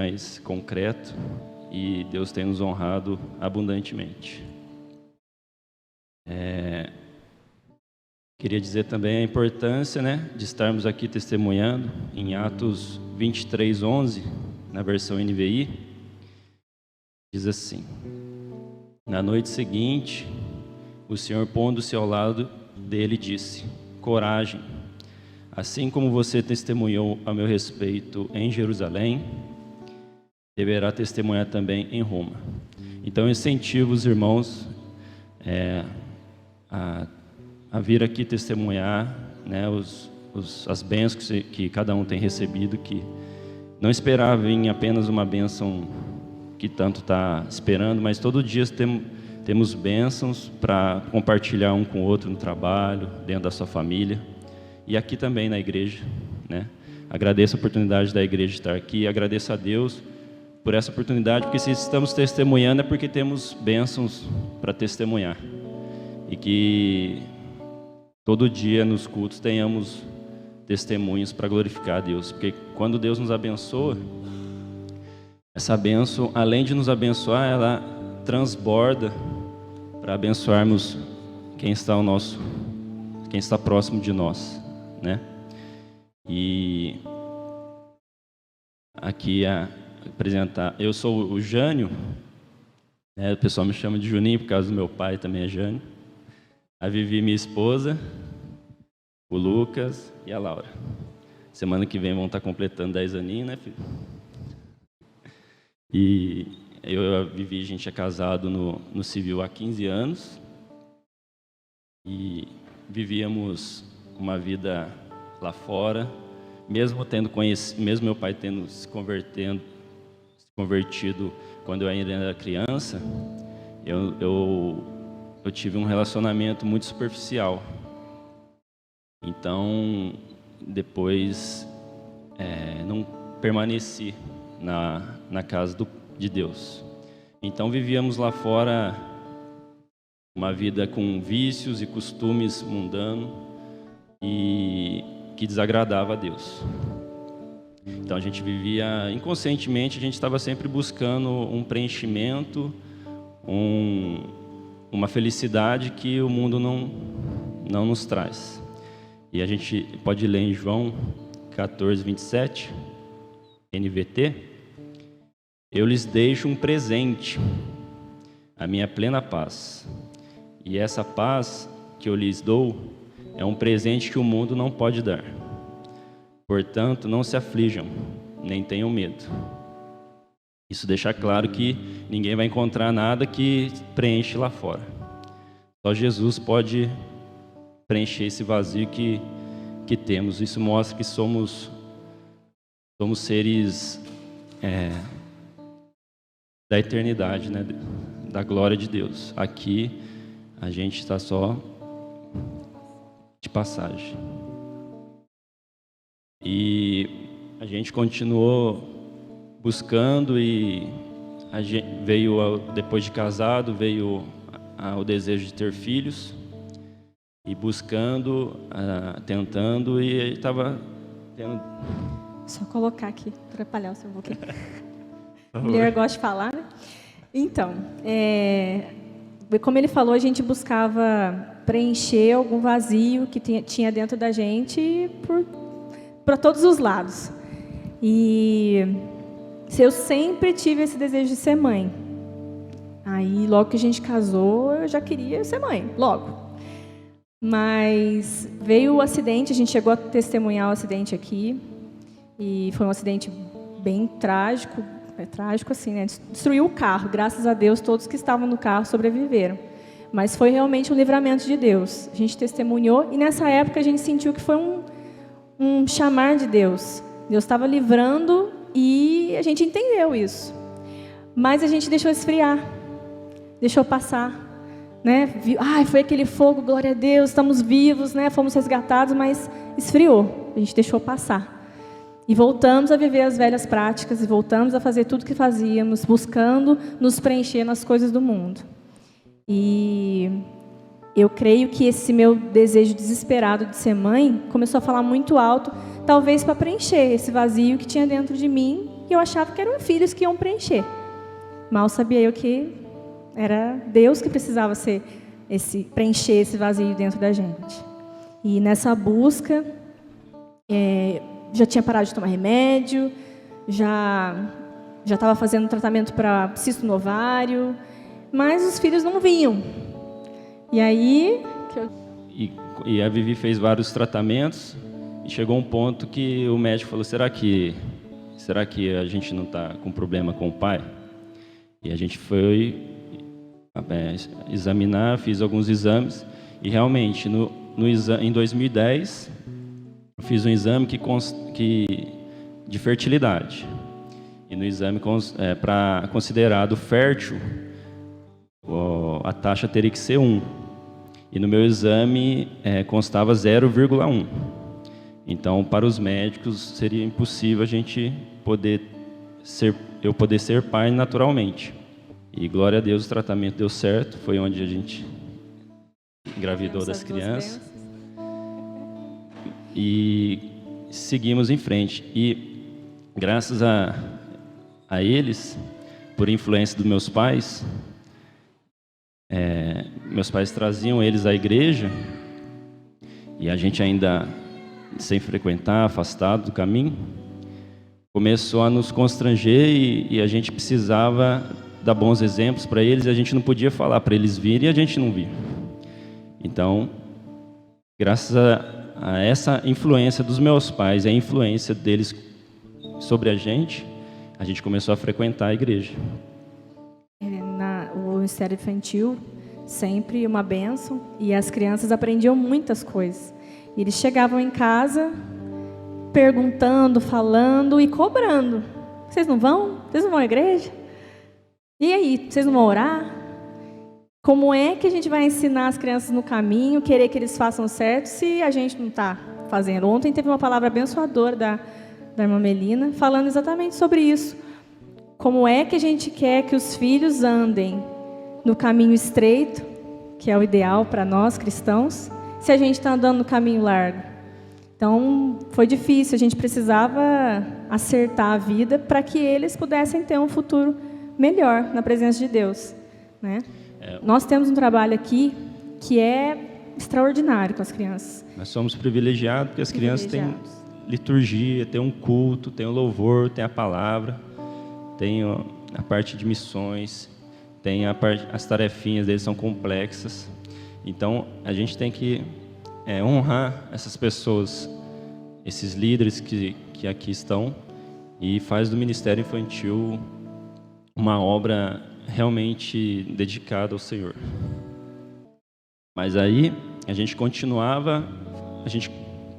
mais concreto, e Deus tem nos honrado abundantemente. Queria dizer também a importância, de estarmos aqui testemunhando em Atos 23:11, na versão NVI, diz assim: na noite seguinte, o Senhor, pondo-se ao lado dele, disse: coragem, assim como você testemunhou a meu respeito em Jerusalém, deverá testemunhar também em Roma. Então eu incentivo os irmãos a vir aqui testemunhar, as bênçãos que cada um tem recebido, que não esperava em apenas uma bênção que tanto está esperando, mas todo dia temos bênçãos para compartilhar um com o outro no trabalho, dentro da sua família, e aqui também na igreja, Agradeço a oportunidade da igreja estar aqui, agradeço a Deus por essa oportunidade, porque se estamos testemunhando é porque temos bênçãos para testemunhar, e que todo dia nos cultos tenhamos testemunhos para glorificar a Deus, porque quando Deus nos abençoa, essa bênção, além de nos abençoar, ela transborda para abençoarmos quem está próximo de nós, E aqui apresentar, eu sou o Jânio, o pessoal me chama de Juninho por causa do meu pai, também é Jânio. A Vivi, minha esposa, o Lucas e a Laura. Semana que vem vão estar completando 10 aninhos, né, filho? E eu e a Vivi, a gente é casado no civil há 15 anos. E vivíamos uma vida lá fora, mesmo meu pai tendo se convertido quando eu ainda era criança, eu tive um relacionamento muito superficial. Então, depois não permaneci na casa de Deus. Então, vivíamos lá fora uma vida com vícios e costumes mundanos e que desagradava a Deus. Então, a gente vivia inconscientemente, a gente estava sempre buscando um preenchimento, uma felicidade que o mundo não nos traz. E a gente pode ler em João 14:27, NVT: eu lhes deixo um presente, a minha plena paz. E essa paz que eu lhes dou é um presente que o mundo não pode dar. Portanto, não se aflijam, nem tenham medo. Isso deixa claro que ninguém vai encontrar nada que preenche lá fora. Só Jesus pode preencher esse vazio que temos. Isso mostra que somos seres da eternidade, da glória de Deus. Aqui a gente está só de passagem. E a gente continuou buscando, e a gente depois de casado, veio o desejo de ter filhos, e buscando, tentando, e estava tendo... Só colocar aqui, atrapalhar o seu pouquinho. A mulher gosta de falar, né? Então, como ele falou, a gente buscava preencher algum vazio que tinha dentro da gente para todos os lados. E eu sempre tive esse desejo de ser mãe. Aí, logo que a gente casou, eu já queria ser mãe, logo. Mas veio o acidente, a gente chegou a testemunhar o acidente aqui. E foi um acidente bem trágico, trágico assim, destruiu o carro. Graças a Deus, todos que estavam no carro sobreviveram. Mas foi realmente um livramento de Deus. A gente testemunhou, e nessa época a gente sentiu que foi um chamar de Deus. Deus estava livrando, e a gente entendeu isso. Mas a gente deixou esfriar, deixou passar. Foi aquele fogo, glória a Deus, estamos vivos, fomos resgatados, mas esfriou, a gente deixou passar. E voltamos a viver as velhas práticas, e voltamos a fazer tudo o que fazíamos, buscando nos preencher nas coisas do mundo. E eu creio que esse meu desejo desesperado de ser mãe começou a falar muito alto, talvez para preencher esse vazio que tinha dentro de mim, e eu achava que eram filhos que iam preencher. Mal sabia eu que era Deus que precisava preencher esse vazio dentro da gente. E nessa busca, já tinha parado de tomar remédio, já estava fazendo tratamento para cisto no ovário, mas os filhos não vinham. E aí... E a Vivi fez vários tratamentos e chegou um ponto que o médico falou, será que a gente não está com problema com o pai? E a gente foi examinar, fiz alguns exames e realmente em 2010 eu fiz um exame de fertilidade. E no exame para considerado fértil, a taxa teria que ser 1. E no meu exame constava 0,1. Então, para os médicos, seria impossível eu poder ser pai naturalmente. E glória a Deus, o tratamento deu certo. Foi onde a gente engravidou das crianças. E seguimos em frente. E graças a eles, por influência dos meus pais traziam eles à igreja, e a gente ainda sem frequentar, afastado do caminho, começou a nos constranger e a gente precisava dar bons exemplos para eles, e a gente não podia falar para eles virem e a gente não via. Então, graças a essa influência dos meus pais, a influência deles sobre a gente começou a frequentar a igreja. O Ministério Infantil, sempre uma bênção, e as crianças aprendiam muitas coisas. E eles chegavam em casa perguntando, falando e cobrando. Vocês não vão? Vocês não vão à igreja? E aí, vocês não vão orar? Como é que a gente vai ensinar as crianças no caminho, querer que eles façam certo, se a gente não está fazendo? Ontem teve uma palavra abençoadora da irmã Melina, falando exatamente sobre isso. Como é que a gente quer que os filhos andem no caminho estreito, que é o ideal para nós cristãos, se a gente está andando no caminho largo? Então, foi difícil, a gente precisava acertar a vida para que eles pudessem ter um futuro melhor na presença de Deus, né? Nós temos um trabalho aqui que é extraordinário com as crianças. Nós somos privilegiados porque as crianças têm liturgia, tem um culto, tem o louvor, tem a palavra, tem a parte de missões, tem as tarefinhas deles são complexas. Então, a gente tem que honrar essas pessoas, esses líderes que aqui estão, e faz do Ministério Infantil uma obra realmente dedicada ao Senhor. Mas aí, a gente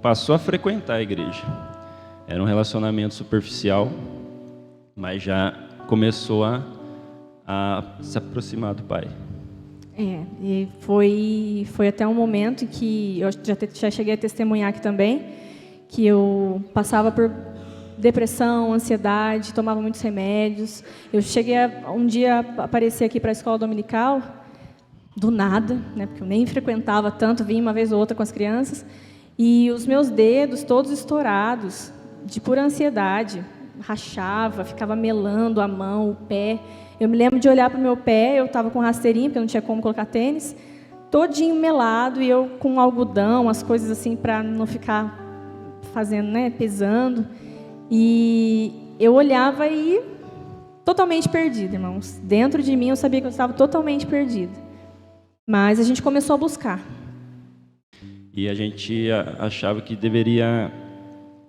passou a frequentar a igreja. Era um relacionamento superficial, mas já começou a se aproximar do Pai. E foi até um momento que eu já cheguei a testemunhar aqui também, que eu passava por depressão, ansiedade, tomava muitos remédios. Eu cheguei um dia a aparecer aqui para a escola dominical, do nada, né, porque eu nem frequentava tanto, vim uma vez ou outra com as crianças, e os meus dedos todos estourados, de pura ansiedade, rachava, ficava melando a mão, o pé. Eu me lembro de olhar para o meu pé, eu estava com rasteirinho, porque eu não tinha como colocar tênis, todinho melado, e eu com algodão, as coisas assim, para não ficar fazendo, né, pesando. E eu olhava e totalmente perdida, irmãos. Dentro de mim eu sabia que eu estava totalmente perdida. Mas a gente começou a buscar. E a gente achava que deveria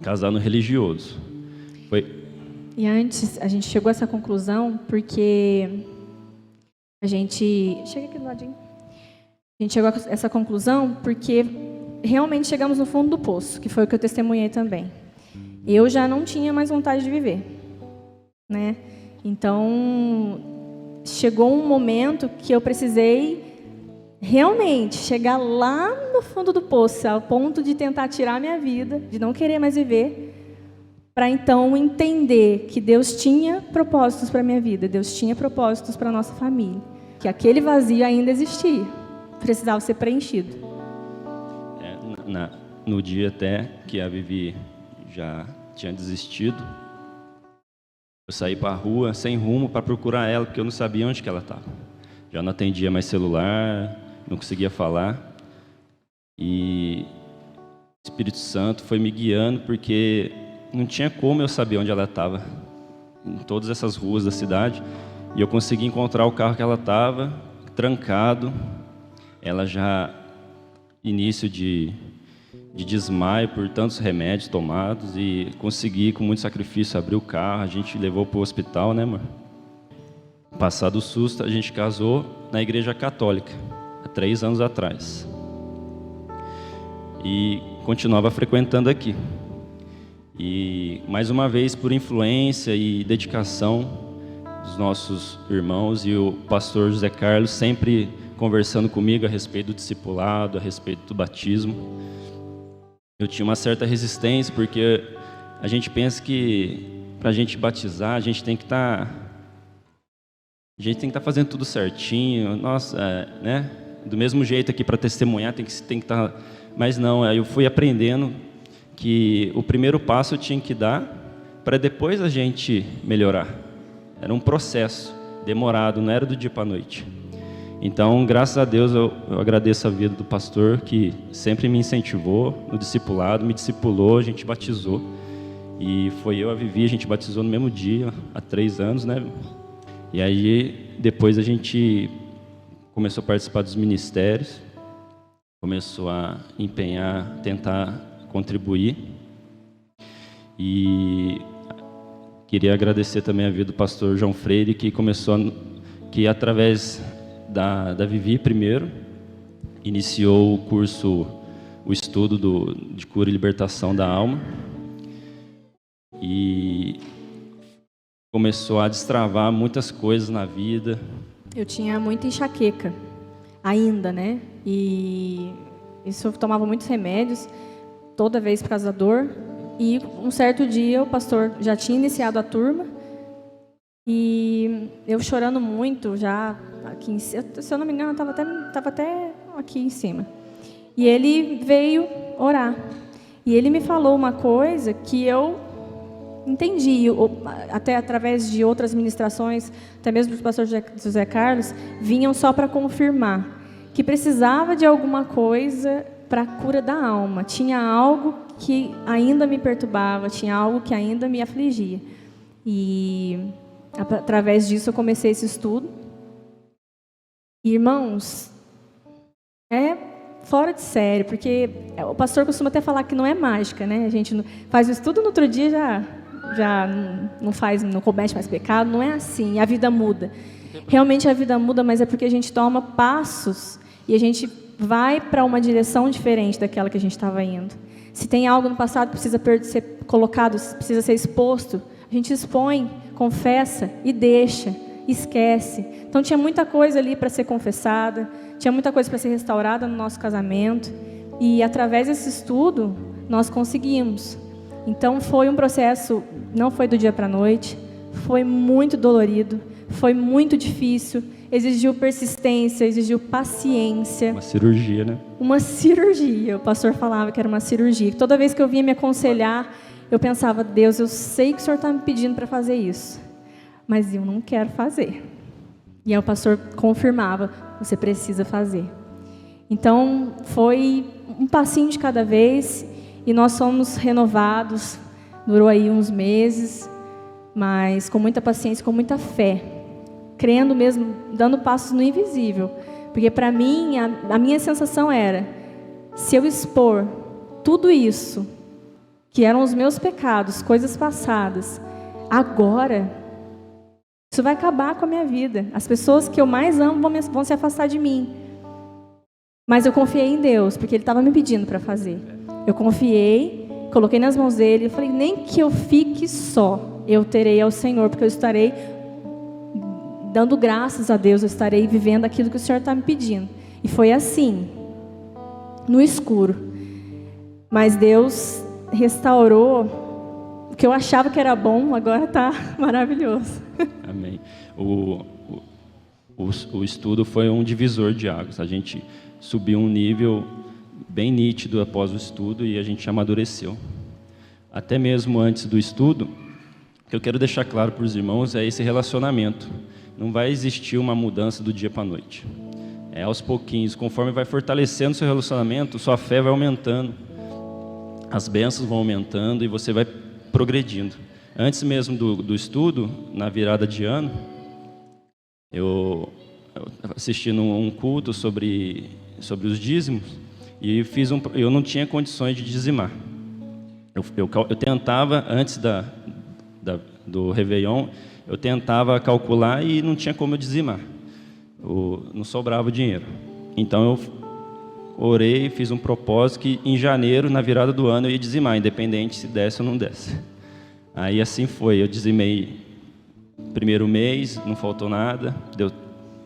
casar no religioso. E antes, a gente chegou a essa conclusão porque chega aqui do ladinho. A gente chegou a essa conclusão porque realmente chegamos no fundo do poço, que foi o que eu testemunhei também. Eu já não tinha mais vontade de viver, né? Então, chegou um momento que eu precisei realmente chegar lá no fundo do poço, ao ponto de tentar tirar a minha vida, de não querer mais viver, para então entender que Deus tinha propósitos para a minha vida, Deus tinha propósitos para a nossa família, que aquele vazio ainda existia, precisava ser preenchido. No dia até que a Vivi já tinha desistido, Eu saí para a rua, sem rumo, para procurar ela, porque eu não sabia onde que ela estava. Já não atendia mais celular, não conseguia falar. E o Espírito Santo foi me guiando, porque não tinha como eu saber onde ela estava, em todas essas ruas da cidade. E eu consegui encontrar o carro que ela estava, trancado. Ela já, início de desmaio por tantos remédios tomados, e consegui, com muito sacrifício, abrir o carro. A gente levou para o hospital, né, amor? Passado o susto, a gente casou na igreja católica, há 3 anos atrás. E continuava frequentando aqui. E, mais uma vez, por influência e dedicação dos nossos irmãos, e o pastor José Carlos sempre conversando comigo a respeito do discipulado, a respeito do batismo, eu tinha uma certa resistência, porque a gente pensa que para a gente batizar, a gente tem que estar fazendo tudo certinho. Nossa, né? Do mesmo jeito aqui para testemunhar, tem que estar. Mas não, aí eu fui aprendendo que o primeiro passo eu tinha que dar para depois a gente melhorar. Era um processo demorado, não era do dia para a noite. Então, graças a Deus, eu agradeço a vida do pastor, que sempre me incentivou no discipulado, me discipulou, a gente batizou. E foi eu, a Vivi, a gente batizou no mesmo dia, há 3 anos, né? E aí, depois a gente começou a participar dos ministérios, começou a empenhar, tentar contribuir. E queria agradecer também a vida do pastor João Freire, que começou, que através da Vivi primeiro, iniciou o curso, o estudo de cura e libertação da alma, e começou a destravar muitas coisas na vida. Eu tinha muita enxaqueca, ainda, né? E isso eu tomava muitos remédios, toda vez por causa da dor. E um certo dia o pastor já tinha iniciado a turma, e eu chorando muito, já aqui, se eu não me engano, estava até aqui em cima. E ele veio orar. E ele me falou uma coisa que eu entendi, até através de outras ministrações, até mesmo do pastor José Carlos, vinham só para confirmar que precisava de alguma coisa para a cura da alma. Tinha algo que ainda me perturbava, tinha algo que ainda me afligia. E através disso eu comecei esse estudo. Irmãos, é fora de série, porque o pastor costuma até falar que não é mágica, né? A gente faz o estudo, no outro dia já não comete mais pecado. Não é assim, a vida muda. Realmente a vida muda, mas é porque a gente toma passos e a gente vai para uma direção diferente daquela que a gente estava indo. Se tem algo no passado que precisa ser colocado, precisa ser exposto, a gente expõe, confessa e deixa, esquece. Então tinha muita coisa ali para ser confessada, tinha muita coisa para ser restaurada no nosso casamento, e através desse estudo nós conseguimos. Então foi um processo, não foi do dia para a noite, foi muito dolorido, foi muito difícil, exigiu persistência, exigiu paciência. Uma cirurgia, né? Uma cirurgia, o pastor falava que era uma cirurgia. Toda vez que eu vinha me aconselhar, eu pensava, Deus, eu sei que o Senhor está me pedindo para fazer isso, mas eu não quero fazer. E aí o pastor confirmava, você precisa fazer. Então, foi um passinho de cada vez, e nós fomos renovados, durou aí uns meses, mas com muita paciência, com muita fé, crendo mesmo, dando passos no invisível. Porque para mim, a minha sensação era, se eu expor tudo isso, que eram os meus pecados, coisas passadas, agora, isso vai acabar com a minha vida. As pessoas que eu mais amo vão se afastar de mim. Mas eu confiei em Deus, porque Ele estava me pedindo para fazer. Eu confiei, coloquei nas mãos dEle, e falei, nem que eu fique só, eu terei ao Senhor, porque eu estarei dando graças a Deus, eu estarei vivendo aquilo que o Senhor está me pedindo. E foi assim, no escuro. Mas Deus restaurou o que eu achava que era bom, agora está maravilhoso. Amém. O estudo foi um divisor de águas. A gente subiu um nível bem nítido após o estudo, e a gente amadureceu. Até mesmo antes do estudo, O que eu quero deixar claro para os irmãos é esse relacionamento. Não vai existir uma mudança do dia para a noite. É aos pouquinhos, conforme vai fortalecendo seu relacionamento, sua fé vai aumentando, as bênçãos vão aumentando e você vai progredindo. Antes mesmo do estudo, na virada de ano, eu assisti um culto sobre os dízimos e eu não tinha condições de dizimar. Eu tentava, antes do Réveillon, eu tentava calcular e não tinha como eu dizimar. Não sobrava o dinheiro. Então eu orei, fiz um propósito que em janeiro, na virada do ano, eu ia dizimar, independente se desse ou não desse. Aí assim foi, eu dizimei primeiro mês, não faltou nada,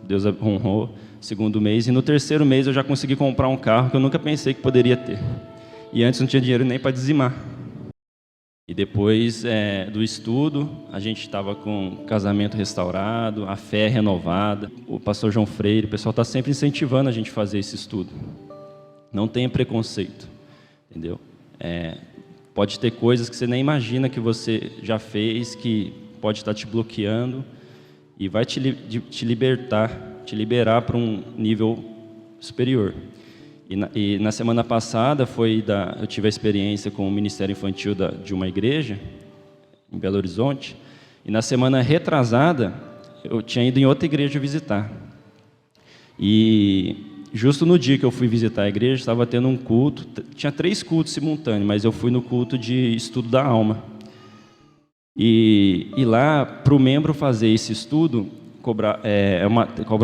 Deus honrou. Segundo mês, e no terceiro mês eu já consegui comprar um carro que eu nunca pensei que poderia ter. E antes não tinha dinheiro nem para dizimar. E depois do estudo, a gente estava com o casamento restaurado, a fé renovada. O pastor João Freire, o pessoal está sempre incentivando a gente a fazer esse estudo. Não tenha preconceito, entendeu? Pode ter coisas que você nem imagina que você já fez, que pode estar te bloqueando, e vai te liberar para um nível superior. E na semana passada eu tive a experiência com o Ministério Infantil de uma igreja, em Belo Horizonte, e na semana retrasada, eu tinha ido em outra igreja visitar. E justo no dia que eu fui visitar a igreja, estava tendo um culto, tinha 3 cultos simultâneos, mas eu fui no culto de estudo da alma. E lá, para o membro fazer esse estudo, cobra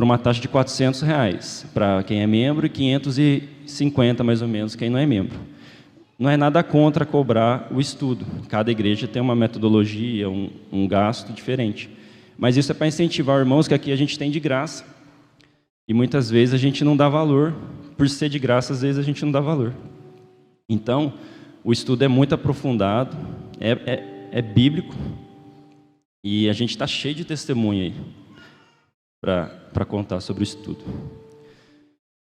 uma taxa de R$400 para quem é membro e 550 mais ou menos quem não é membro. Não é nada contra cobrar o estudo. Cada igreja tem uma metodologia, um gasto diferente. Mas isso é para incentivar irmãos que aqui a gente tem de graça. E muitas vezes a gente não dá valor. Por ser de graça, às vezes a gente não dá valor. Então, o estudo é muito aprofundado, é bíblico, e a gente está cheio de testemunho aí para contar sobre o estudo.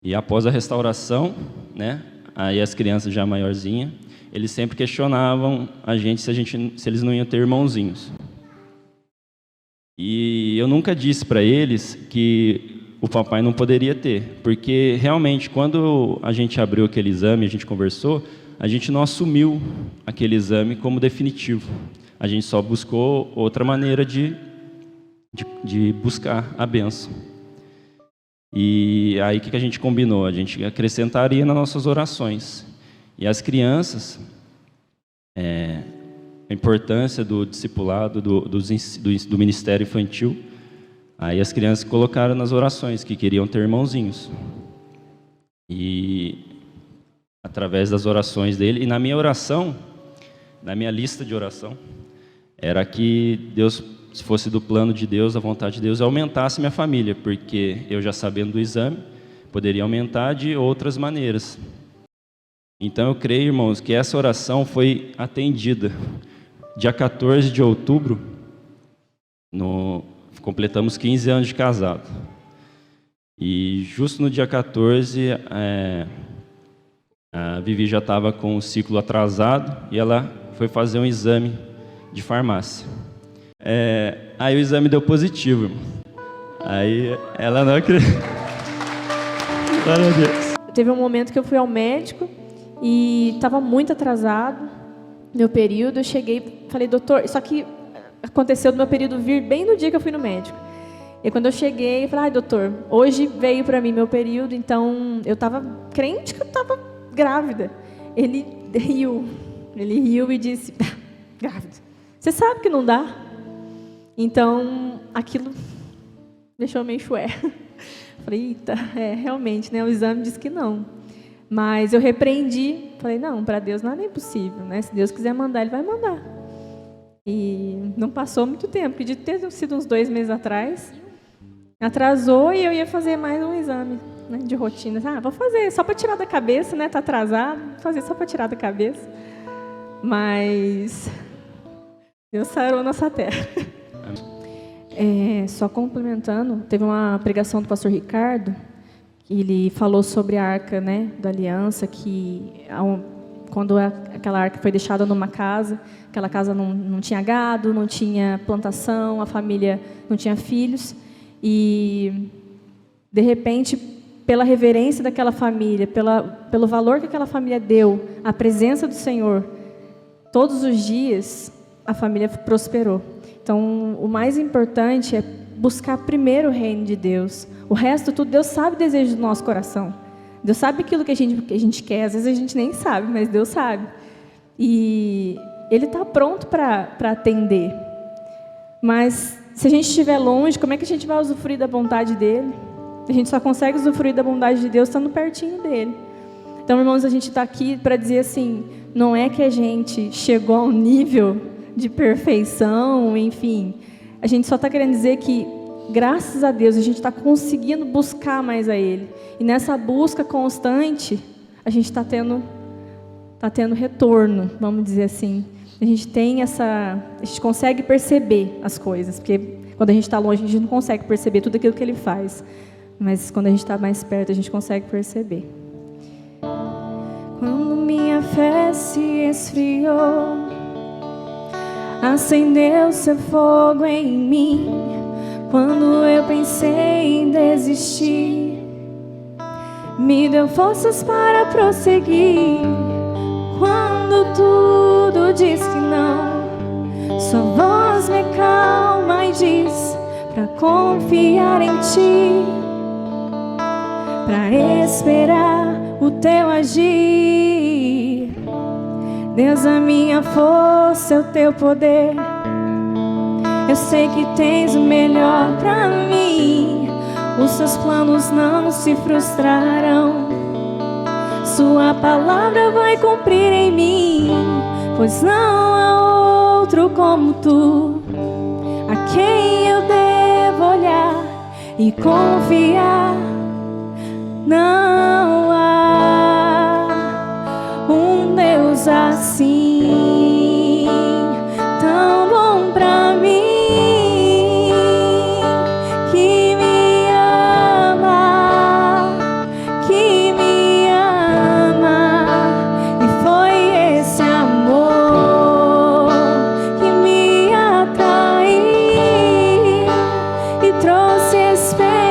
E após a restauração, né, aí as crianças já maiorzinhas, eles sempre questionavam a gente se eles não iam ter irmãozinhos. E eu nunca disse para eles que o papai não poderia ter, porque realmente quando a gente abriu aquele exame, a gente conversou, a gente não assumiu aquele exame como definitivo. A gente só buscou outra maneira de buscar a bênção. E aí o que a gente combinou? A gente acrescentaria nas nossas orações. E as crianças, a importância do discipulado, do ministério infantil, aí as crianças colocaram nas orações que queriam ter irmãozinhos. E através das orações dele, e na minha oração, na minha lista de oração, era que Deus, se fosse do plano de Deus, a vontade de Deus, aumentasse minha família, porque eu já sabendo do exame, poderia aumentar de outras maneiras. Então eu creio, irmãos, que essa oração foi atendida. Dia 14 de outubro, completamos 15 anos de casado. E justo no dia 14, a Vivi já estava com o ciclo atrasado e ela foi fazer um exame de farmácia. Aí o exame deu positivo, irmão. Aí ela não acreditou. Glória a Deus. Teve um momento que eu fui ao médico e estava muito atrasado meu período. Eu cheguei, falei, doutor, só que aconteceu do meu período vir bem no dia que eu fui no médico. E quando eu cheguei, eu falei, doutor, hoje veio para mim meu período, então eu estava crente que eu estava grávida. Ele riu e disse, grávida, você sabe que não dá? Então, aquilo deixou meio chué. Falei, eita, realmente, né? O exame disse que não. Mas eu repreendi, falei, não, para Deus nada é impossível, né? Se Deus quiser mandar, Ele vai mandar. E não passou muito tempo, podia ter sido uns 2 meses atrás. Atrasou e eu ia fazer mais um exame, né, de rotina. Vou fazer só para tirar da cabeça, né? Tá atrasado, vou fazer só para tirar da cabeça. Mas Deus sarou nossa terra. Só complementando, teve uma pregação do pastor Ricardo, que ele falou sobre a arca, né, da aliança, que quando aquela arca foi deixada numa casa, aquela casa não tinha gado, não tinha plantação, a família não tinha filhos, e de repente, pela reverência daquela família, pelo valor que aquela família deu à presença do Senhor, todos os dias a família prosperou. Então, o mais importante é buscar primeiro o reino de Deus. O resto tudo, Deus sabe o desejo do nosso coração. Deus sabe aquilo que a gente quer. Às vezes a gente nem sabe, mas Deus sabe. E Ele está pronto para atender. Mas se a gente estiver longe, como é que a gente vai usufruir da vontade dEle? A gente só consegue usufruir da bondade de Deus estando pertinho dEle. Então, irmãos, a gente está aqui para dizer assim, não é que a gente chegou a um nível de perfeição, enfim. A gente só está querendo dizer que, graças a Deus, a gente está conseguindo buscar mais a Ele. E nessa busca constante, a gente está tendo retorno, vamos dizer assim. A gente consegue perceber as coisas, porque quando a gente está longe, a gente não consegue perceber tudo aquilo que Ele faz. Mas quando a gente está mais perto, a gente consegue perceber. Quando minha fé se esfriou, acendeu seu fogo em mim. Quando eu pensei em desistir, me deu forças para prosseguir. Quando tudo diz que não, sua voz me acalma e diz pra confiar em ti, pra esperar o teu agir. Deus, a minha força, o teu poder. Eu sei que tens o melhor pra mim. Os seus planos não se frustrarão. Sua palavra vai cumprir em mim, pois não há outro como tu, a quem eu devo olhar e confiar. Não há um Deus assim, tão bom pra mim, que me ama, e foi esse amor que me atraiu e trouxe esperança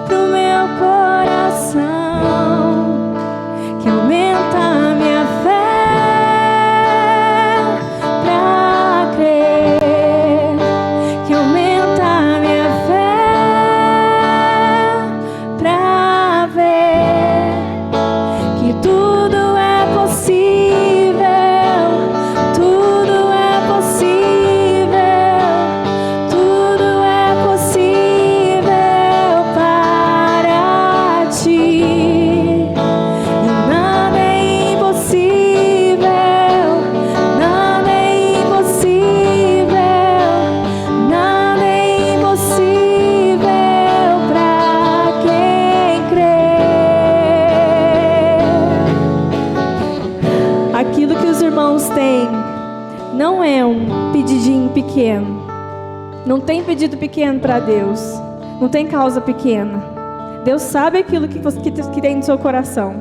pro meu coração, que aumenta a minha fé pra crer, que aumenta a minha fé pra ver que tudo é possível, tudo é possível, tudo é possível para ti. E nada é impossível, nada é impossível, nada é impossível pra quem crê. Aquilo que os irmãos têm não é um pedidinho pequeno. Não tem pedido pequeno para Deus. Não tem causa pequena. Deus sabe aquilo que tem no seu coração.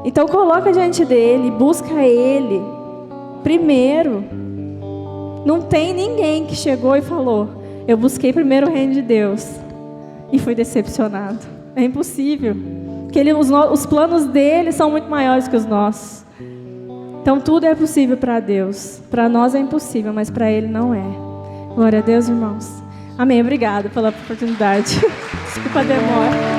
Então coloca diante dele, busca ele primeiro. Não tem ninguém que chegou e falou: eu busquei primeiro o reino de Deus e fui decepcionado. É impossível. Porque os planos dele são muito maiores que os nossos. Então tudo é possível para Deus. Para nós é impossível, mas para ele não é. Glória a Deus, irmãos. Amém. Obrigada pela oportunidade. Desculpa a demora.